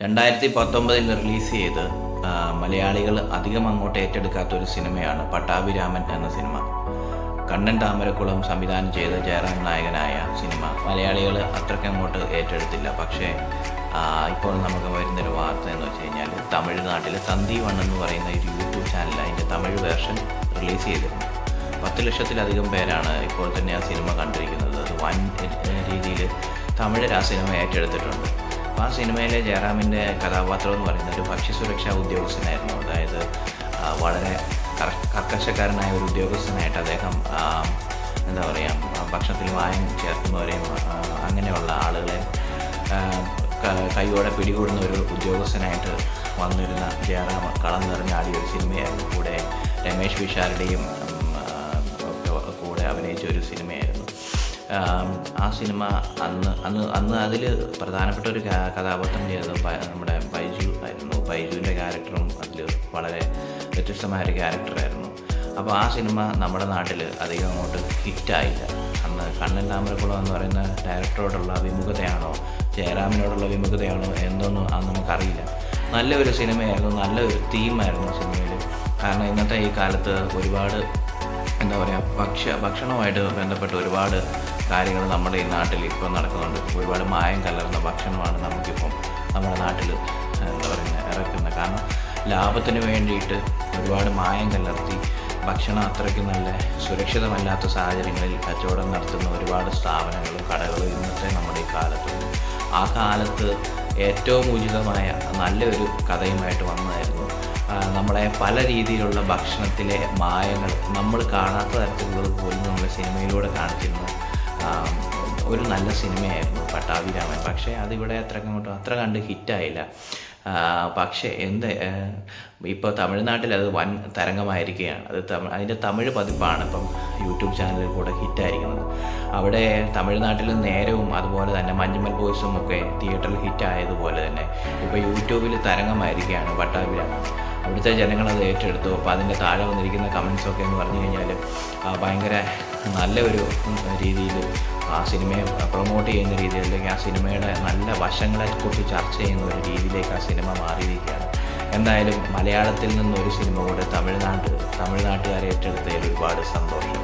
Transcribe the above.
2019 release ചെയ്ത് മലയാളികൾ അധികം അങ്ങോട്ട് ഏറ്റെടുക്കാത്തൊരു സിനിമയാണ് പട്ടാഭിരാമൻ എന്ന സിനിമ. കണ്ണൻ താമരക്കുളം സംവിധാനം ചെയ്ത ജയറാം നായകനായ സിനിമ മലയാളികൾ അത്രയ്ക്ക് അങ്ങോട്ട് ഏറ്റെടുത്തില്ല. പക്ഷേ ഇപ്പോൾ നമുക്ക് വരുന്നൊരു വാർത്ത എന്ന് വെച്ച് കഴിഞ്ഞാൽ തമിഴ്നാട്ടിൽ തന്തി വൺ എന്ന് പറയുന്ന ഒരു യൂട്യൂബ് ചാനൽ അതിൻ്റെ തമിഴ് വേർഷൻ റിലീസ് ചെയ്തിരുന്നു. 10 ലക്ഷത്തിലധികം പേരാണ് ഇപ്പോൾ തന്നെ ആ സിനിമ കണ്ടിരിക്കുന്നത്. അത് വൻ രീതിയിൽ തമിഴർ ആ സിനിമ ഏറ്റെടുത്തിട്ടുണ്ട്. അപ്പോൾ ആ സിനിമയിലെ ജയറാമിൻ്റെ കഥാപാത്രം എന്ന് പറയുന്നത് ഒരു ഭക്ഷ്യസുരക്ഷാ ഉദ്യോഗസ്ഥനായിരുന്നു. അതായത് വളരെ കർക്കശക്കാരനായ ഒരു ഉദ്യോഗസ്ഥനായിട്ട് അദ്ദേഹം എന്താ പറയുക, ഭക്ഷണത്തിൽ മായം ചേർക്കുന്നവരെയും അങ്ങനെയുള്ള ആളുകളെ കൈയോടെ പിടികൂടുന്ന ഒരു ഉദ്യോഗസ്ഥനായിട്ട് വന്നിരുന്ന ജയറാം കളം നിറഞ്ഞാടിയ ഒരു സിനിമയായിരുന്നു. കൂടെ രമേശ് വിശാലുടെയും കൂടെ അഭിനയിച്ച ഒരു സിനിമയായിരുന്നു. ആ സിനിമ അന്ന് അതിൽ പ്രധാനപ്പെട്ട ഒരു കഥാപാത്രം ചെയ്തത് നമ്മുടെ ബൈജു ആയിരുന്നു. ബൈജുവിൻ്റെ ക്യാരക്ടറും അതിൽ വളരെ വ്യത്യസ്തമായൊരു ക്യാരക്ടറായിരുന്നു. അപ്പോൾ ആ സിനിമ നമ്മുടെ നാട്ടിൽ അധികം അങ്ങോട്ട് ഹിറ്റായില്ല. അന്ന് കണ്ണൻ താമരക്കുളം എന്ന് പറയുന്ന ഡയറക്ടറോടുള്ള വിമുഖതയാണോ ജയറാമിനോടുള്ള വിമുഖതയാണോ എന്തൊന്നും അന്ന് നമുക്കറിയില്ല. നല്ലൊരു സിനിമയായിരുന്നു, നല്ലൊരു തീമായിരുന്നു സിനിമയിൽ. കാരണം ഇന്നത്തെ ഈ കാലത്ത് ഒരുപാട് എന്താ പറയുക, ഭക്ഷണവുമായിട്ട് ബന്ധപ്പെട്ട് ഒരുപാട് കാര്യങ്ങൾ നമ്മുടെ ഈ നാട്ടിൽ ഇപ്പോൾ നടക്കുന്നുണ്ട്. ഒരുപാട് മായം കലർന്ന ഭക്ഷണമാണ് നമുക്കിപ്പം നമ്മുടെ നാട്ടിൽ എന്താ പറയുക ഇറക്കുന്നത്. കാരണം ലാഭത്തിന് വേണ്ടിയിട്ട് ഒരുപാട് മായം കലർത്തി ഭക്ഷണം അത്രയ്ക്ക് നല്ല സുരക്ഷിതമല്ലാത്ത സാഹചര്യങ്ങളിൽ കച്ചവടം നടത്തുന്ന ഒരുപാട് സ്ഥാപനങ്ങളും കടകളും ഇന്നത്തെ നമ്മുടെ ഈ കാലത്തുണ്ട്. ആ കാലത്ത് ഏറ്റവും ഉചിതമായ നല്ലൊരു കഥയുമായിട്ട് വന്നതായിരുന്നു നമ്മളെ പല രീതിയിലുള്ള ഭക്ഷണത്തിലെ മായങ്ങൾ നമ്മൾ കാണാത്ത തരത്തിലുള്ളത് പോലും നമ്മൾ സിനിമയിലൂടെ കാണിച്ചിരുന്നു ഒരു നല്ല സിനിമയായിരുന്നു പട്ടാഭിരാമൻ. പക്ഷേ അതിവിടെ അത്ര കണ്ട് ഹിറ്റായില്ല. പക്ഷേ ഇപ്പോൾ തമിഴ്നാട്ടിൽ അത് വൻ തരംഗമായിരിക്കുകയാണ്. അതിൻ്റെ തമിഴ് പതിപ്പാണ് ഇപ്പം യൂട്യൂബ് ചാനലിൽ കൂടെ ഹിറ്റായിരിക്കുന്നത്. അവിടെ തമിഴ്നാട്ടിൽ നേരവും അതുപോലെ തന്നെ മഞ്ഞുമൽ ബോയ്സും ഒക്കെ തിയേറ്ററിൽ ഹിറ്റായതുപോലെ തന്നെ ഇപ്പോൾ യൂട്യൂബിൽ തരംഗമായിരിക്കുകയാണ് പട്ടാഭിരാമൻ. അവിടുത്തെ ജനങ്ങളത് ഏറ്റെടുത്തു. അപ്പോൾ അതിൻ്റെ താഴെ വന്നിരിക്കുന്ന കമൻസൊക്കെ എന്ന് പറഞ്ഞു കഴിഞ്ഞാൽ ഭയങ്കര നല്ല ഒരു രീതിയിൽ ആ സിനിമയെ പ്രൊമോട്ട് ചെയ്യുന്ന രീതിയിൽ, അല്ലെങ്കിൽ ആ സിനിമയുടെ നല്ല വശങ്ങളെക്കുറിച്ച് ചർച്ച ചെയ്യുന്ന ഒരു രീതിയിലേക്ക് ആ സിനിമ മാറിയിരിക്കുകയാണ്. എന്തായാലും മലയാളത്തിൽ നിന്നൊരു സിനിമ കൂടെ തമിഴ്നാട്ടുകാരെ ഏറ്റെടുത്തതിൽ ഒരുപാട് സന്തോഷം.